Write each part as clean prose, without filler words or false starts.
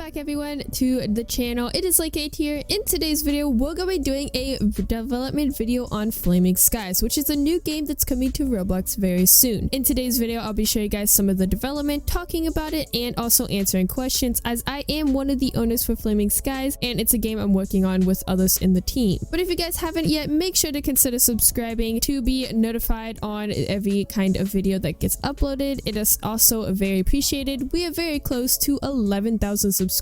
back everyone to the channel. It is Like8 here. In today's video we're going to be doing a development video on Flaming Skies, which is a new game that's coming to Roblox very soon. In today's video I'll be showing you guys some of the development, talking about it, and also answering questions, as I am one of the owners for Flaming Skies and it's a game I'm working on with others in the team. But if you guys haven't yet, make sure to consider subscribing to be notified on every kind of video that gets uploaded. It is also very appreciated. We are very close to 11,000 subscribers.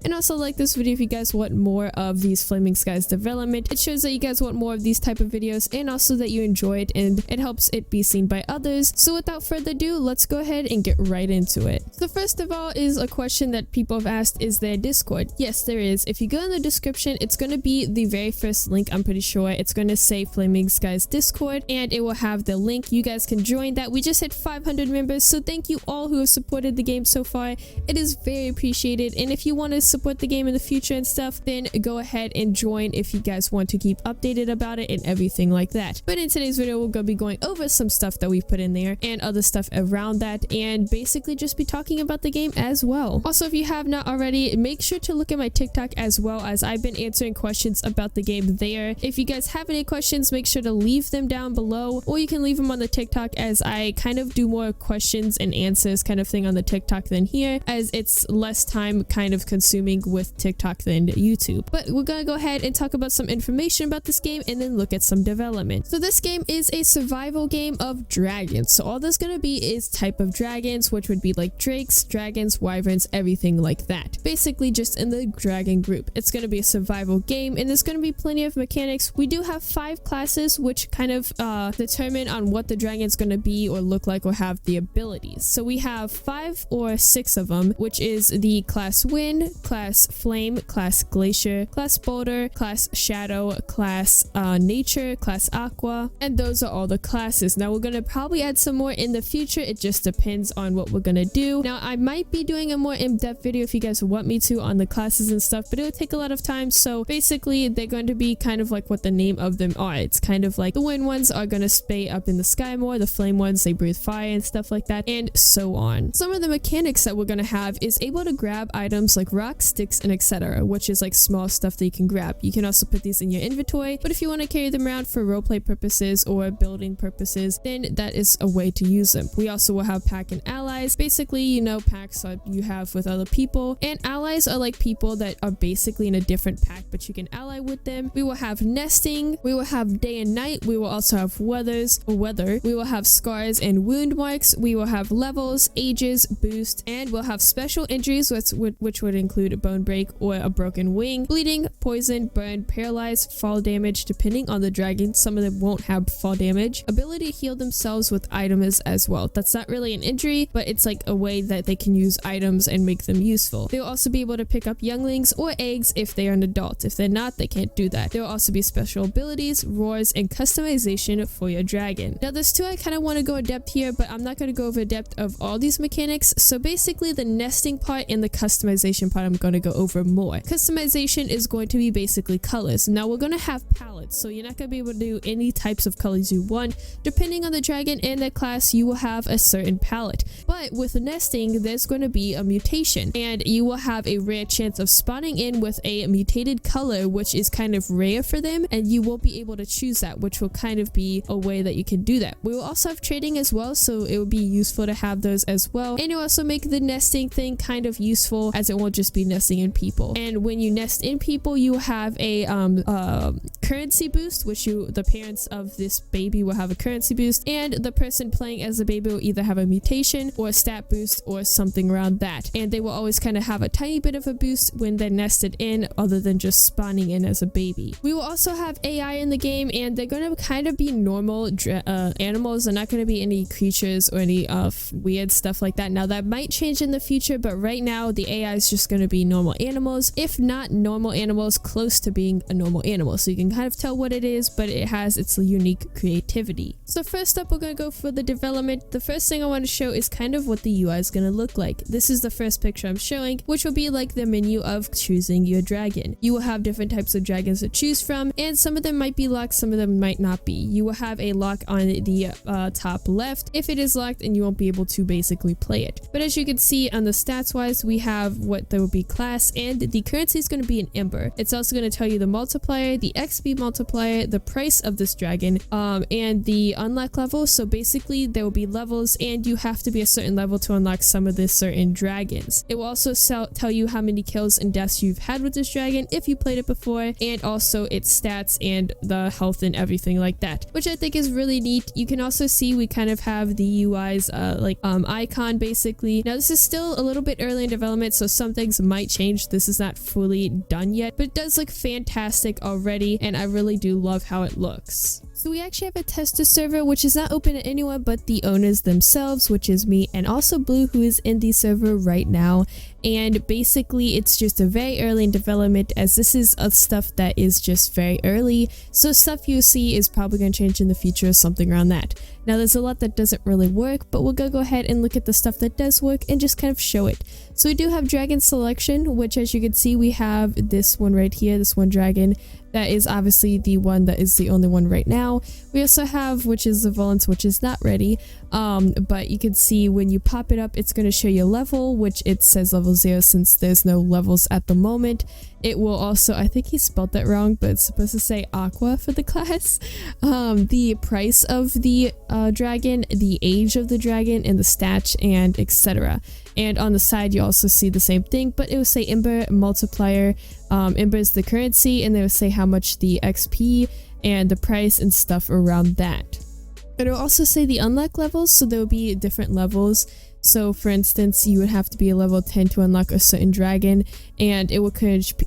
And also like this video if you guys want more of these Flaming Skies development. It shows that you guys want more of these type of videos and also that you enjoy it and it helps it be seen by others. So without further ado, let's go ahead and get right into it. So first of all is a question that people have asked, is there Discord? Yes, there is. If you go in the description, it's going to be the very first link. I'm pretty sure it's going to say Flaming Skies Discord and it will have the link. You guys can join that. We just hit 500 members, so thank you all who have supported the game so far. It is very appreciated, and if you want to support the game in the future and stuff, then go ahead and join if you guys want to keep updated about it and everything like that. But in today's video we're going to be going over some stuff that we've put in there and other stuff around that, and basically just be talking about the game as well. Also, if you have not already, make sure to look at my TikTok as well, as I've been answering questions about the game there. If you guys have any questions, make sure to leave them down below, or you can leave them on the TikTok, as I kind of do more questions and answers kind of thing on the TikTok than here, as it's less time kind of consuming with TikTok than YouTube. But we're gonna go ahead and talk about some information about this game and then look at some development. So this game is a survival game of dragons. So all there's gonna be is type of dragons, which would be like drakes, dragons, wyverns, everything like that. Basically just in the dragon group. It's gonna be a survival game and there's gonna be plenty of mechanics. We do have 5 classes which kind of determine on what the dragon's gonna be or look like or have the abilities. So we have 5 or 6 of them, which is the class wind, class flame, class glacier, class boulder, class shadow, class nature, class aqua, and those are all the classes. Now we're gonna probably add some more in the future. It just depends on what we're gonna do. Now I might be doing a more in-depth video if you guys want me to on the classes and stuff, but it would take a lot of time. So basically they're going to be kind of like what the name of them are. It's kind of like the wind ones are gonna stay up in the sky more, the flame ones they breathe fire and stuff like that, and so on. Some of the mechanics that we're gonna have is able to grab items like rocks, sticks, and etc., which is like small stuff that you can grab. You can also put these in your inventory, but if you want to carry them around for roleplay purposes or building purposes, then that is a way to use them. We also will have pack and allies. Basically, you know, packs that you have with other people, and allies are like people that are basically in a different pack but you can ally with them. We will have nesting, we will have day and night, we will also have weather, we will have scars and wound marks, we will have levels, ages, boost, and we'll have special injuries which would include a bone break or a broken wing, bleeding, poison, burn, paralyze, fall damage depending on the dragon. Some of them won't have fall damage. Ability to heal themselves with items as well. That's not really an injury, but it's like a way that they can use items and make them useful. They'll also be able to pick up younglings or eggs if they are an adult. If they're not, they can't do that. There will also be special abilities, roars, and customization for your dragon. Now there's 2 I kind of want to go in depth here, but I'm not going to go over depth of all these mechanics. So basically the nesting part and the customization part I'm going to go over more. Customization is going to be basically colors. Now we're going to have palettes, so you're not going to be able to do any types of colors you want. Depending on the dragon and the class, you will have a certain palette. But with nesting, there's going to be a mutation, and you will have a rare chance of spawning in with a mutated color, which is kind of rare for them, and you won't be able to choose that, which will kind of be a way that you can do that. We will also have trading as well, so it will be useful to have those as well, and it will also make the nesting thing kind of useful, as it won't just be nesting in people. And when you nest in people, you have a currency boost, which the parents of this baby will have a currency boost, and the person playing as the baby will either have a mutation or a stat boost or something around that, and they will always kind of have a tiny bit of a boost when they're nested in, other than just spawning in as a baby. We will also have AI in the game, and they're going to kind of be normal animals. They're not going to be any creatures or any weird stuff like that. Now that might change in the future, but right now the AI is just going to be normal animals, if not normal animals, close to being a normal animal, so you can kind of tell what it is, but it has its unique creativity. So first up, we're going to go for the development. The first thing I want to show is kind of what the UI is going to look like. This is the first picture I'm showing, which will be like the menu of choosing your dragon. You will have different types of dragons to choose from, and some of them might be locked, some of them might not be. You will have a lock on the top left. If it is locked, and you won't be able to basically play it. But as you can see on the stats wise, we have what there will be class, and the currency is going to be an ember. It's also going to tell you the multiplier, the XP multiplier, the price of this dragon, and the unlock level. So basically there will be levels, and you have to be a certain level to unlock some of the certain dragons. It will also tell you how many kills and deaths you've had with this dragon if you played it before, and also its stats and the health and everything like that, which I think is really neat. You can also see we kind of have the UI's icon basically. Now this is still a little bit early in development, so some things might change. This is not fully done yet, but it does look fantastic already, and I really do love how it looks. So we actually have a tester server, which is not open to anyone but the owners themselves, which is me and also Blue, who is in the server right now. And basically it's just a very early in development, as this is stuff that is just very early. So stuff you see is probably going to change in the future or something around that. Now there's a lot that doesn't really work, but we'll go ahead and look at the stuff that does work and just kind of show it. So we do have dragon selection, which as you can see, we have this one right here, this one dragon. That is obviously the one that is the only one right now. We also have, which is the Valence, which is not ready. But you can see when you pop it up, it's going to show you level, which it says level 0 since there's no levels at the moment. It will also, I think he spelled that wrong, but it's supposed to say aqua for the class. The price of the dragon, the age of the dragon, and the stats, and etc. And on the side you also see the same thing, but it will say ember multiplier. Ember is the currency, and they will say how much the XP and the price and stuff around that. It will also say the unlock levels, so there will be different levels. So for instance, you would have to be a level 10 to unlock a certain dragon, and it will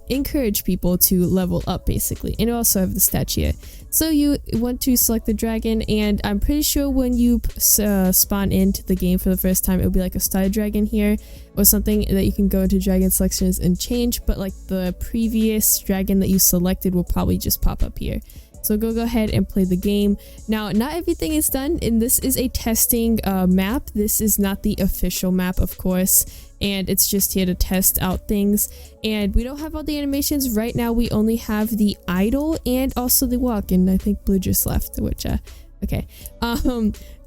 encourage people to level up basically. And it also have the stats here. So you want to select the dragon, and I'm pretty sure when you spawn into the game for the first time, it will be like a starter dragon here or something that you can go into dragon selections and change, but like the previous dragon that you selected will probably just pop up here. So go ahead and play the game. Now, not everything is done, and this is a testing map. This is not the official map, of course, and it's just here to test out things. And we don't have all the animations right now. We only have the idle and also the walk, and I think Blue just left, which okay.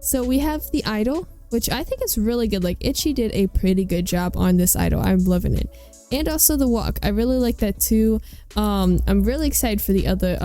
So we have the idle, which I think is really good. Like Itchy did a pretty good job on this idle. I'm loving it. And also the walk, I really like that too. I'm really excited for the other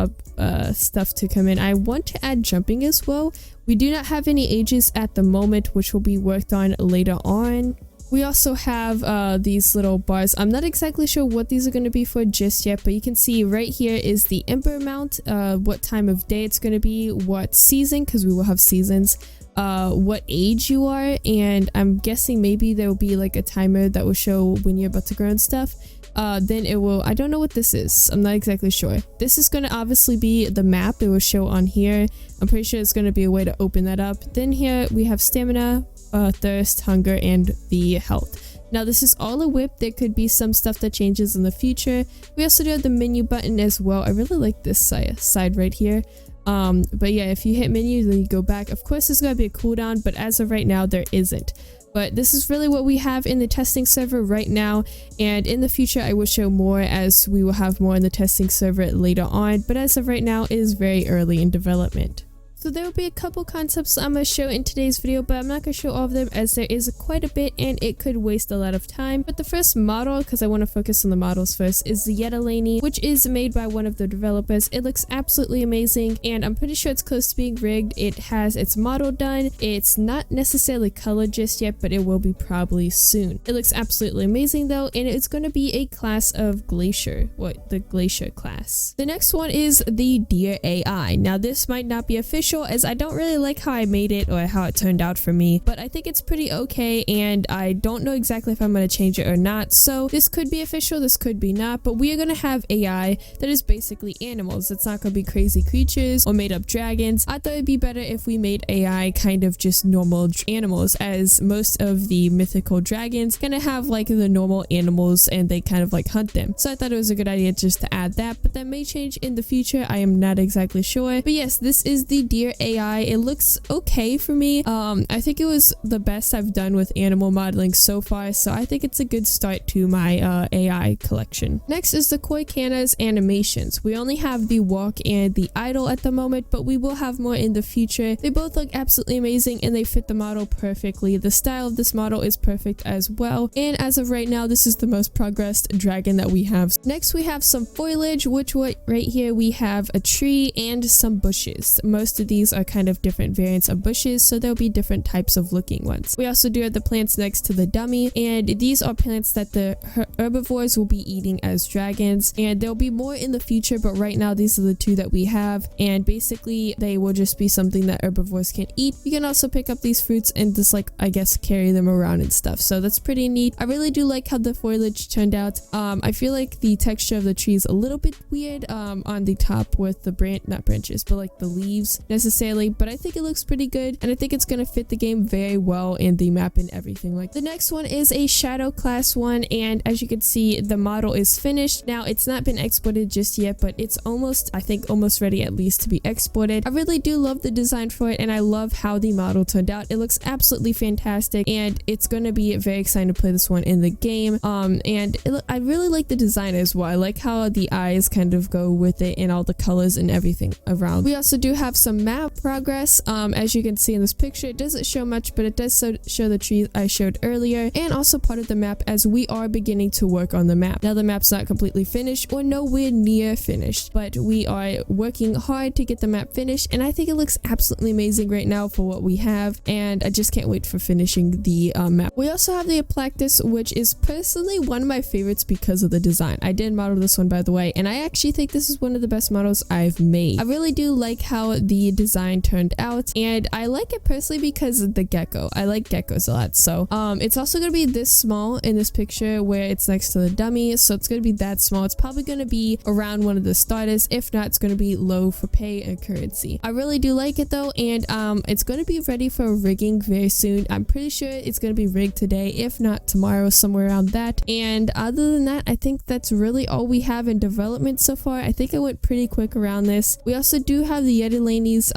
stuff to come in. I want to add jumping as well. We do not have any ages at the moment, which will be worked on later on. We also have these little bars. I'm not exactly sure what these are going to be for just yet, but you can see right here is the ember amount, what time of day it's going to be, what season, because we will have seasons, what age you are, and I'm guessing maybe there will be like a timer that will show when you're about to grow and stuff. Then it will, I don't know what this is, I'm not exactly sure. This is going to obviously be the map. It will show on here. I'm pretty sure it's going to be a way to open that up. Then here we have stamina, thirst, hunger, and the health. Now this is all a whip. There could be some stuff that changes in the future. We also do have the menu button as well. I really like this side right here. But yeah, if you hit menu, then you go back. Of course there's going to be a cooldown, but as of right now there isn't. But this is really what we have in the testing server right now, and in the future I will show more as we will have more in the testing server later on, but as of right now it is very early in development. So there will be a couple concepts I'm going to show in today's video, but I'm not going to show all of them as there is quite a bit and it could waste a lot of time. But the first model, because I want to focus on the models first, is the Yetalani, which is made by one of the developers. It looks absolutely amazing, and I'm pretty sure it's close to being rigged. It has its model done. It's not necessarily colored just yet, but it will be probably soon. It looks absolutely amazing though, and it's going to be a class of Glacier, the Glacier class. The next one is the Deer AI. Now this might not be official, as I don't really like how I made it or how it turned out for me, but I think it's pretty okay, and I don't know exactly if I'm going to change it or not. So this could be official, this could be not, but we are going to have AI that is basically animals. It's not going to be crazy creatures or made up dragons. I thought it'd be better if we made AI kind of just normal animals, as most of the mythical dragons kind of have like the normal animals and they kind of like hunt them. So I thought it was a good idea just to add that, but that may change in the future. I am not exactly sure. But yes, this is the deer AI. It looks okay for me. I think it was the best I've done with animal modeling so far, so I think it's a good start to my AI collection. Next is the Koi Kana's animations. We only have the walk and the idle at the moment, but we will have more in the future. They both look absolutely amazing and they fit the model perfectly. The style of this model is perfect as well, and as of right now, this is the most progressed dragon that we have. Next, we have some foliage, which right here we have a tree and some bushes. Most of these are kind of different variants of bushes, so there'll be different types of looking ones. We also do have the plants next to the dummy, and these are plants that the herbivores will be eating as dragons, and there'll be more in the future, but right now these are the two that we have, and basically they will just be something that herbivores can eat. You can also pick up these fruits and just like, I guess, carry them around and stuff, so that's pretty neat. I really do like how the foliage turned out. I feel like the texture of the tree is a little bit weird on the top with the not branches, but like the leaves necessarily, but I think it looks pretty good, and I think it's gonna fit the game very well in the map and everything. Like, the next one is a shadow class one, and as you can see, the model is finished. Now, it's not been exported just yet, but it's almost, I think, almost ready at least to be exported. I really do love the design for it, and I love how the model turned out. It looks absolutely fantastic, and it's gonna be very exciting to play this one in the game. I really like the design as well. I like how the eyes kind of go with it and all the colors and everything around. We also do have some map progress. As you can see in this picture, it doesn't show much, but it does show the trees I showed earlier, and also part of the map as we are beginning to work on the map. Now, the map's not completely finished or nowhere near finished, but we are working hard to get the map finished, and I think it looks absolutely amazing right now for what we have, and I just can't wait for finishing the map. We also have the Aplactus, which is personally one of my favorites because of the design. I did model this one, by the way, and I actually think this is one of the best models I've made. I really do like how the design turned out, and I like it personally because of the gecko. I like geckos a lot, so it's also going to be this small in this picture where it's next to the dummy, so it's going to be that small. It's probably going to be around one of the starters. If not, it's going to be low for pay and currency. I really do like it though, and it's going to be ready for rigging very soon. I'm pretty sure it's going to be rigged today, if not tomorrow, somewhere around that. And other than that, I think that's really all we have in development so far. I think I went pretty quick around this. We also do have the Yetilanie's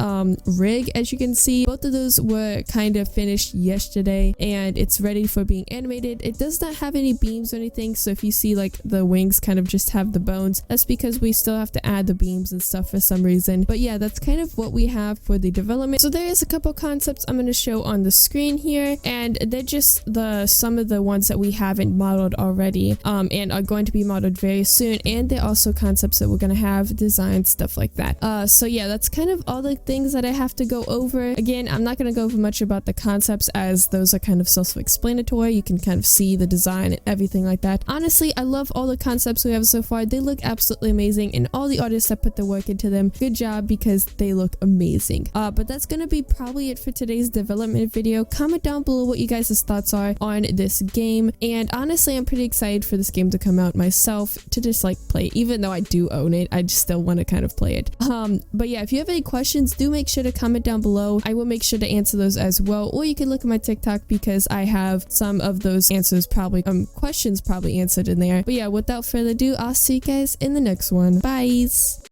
rig. As you can see, both of those were kind of finished yesterday, and it's ready for being animated. It does not have any beams or anything, so if you see like the wings kind of just have the bones, that's because we still have to add the beams and stuff for some reason. But yeah, that's kind of what we have for the development. So there is a couple concepts I'm going to show on the screen here, and they're just some of the ones that we haven't modeled already and are going to be modeled very soon, and they're also concepts that we're going to have designed, stuff like that. So yeah, that's kind of all the things that I have to go over. Again, I'm not going to go over much about the concepts as those are kind of self-explanatory. You can kind of see the design and everything like that. Honestly, I love all the concepts we have so far. They look absolutely amazing, and all the artists that put the work into them, good job, because they look amazing. But that's going to be probably it for today's development video. Comment down below what you guys' thoughts are on this game, and honestly, I'm pretty excited for this game to come out myself to just like play. Even though I do own it, I just still want to kind of play it. But yeah, if you have any questions, do make sure to comment down below. I will make sure to answer those as well, or you can look at my TikTok because I have some of those answers probably questions probably answered in there. But yeah, without further ado, I'll see you guys in the next one. Bye.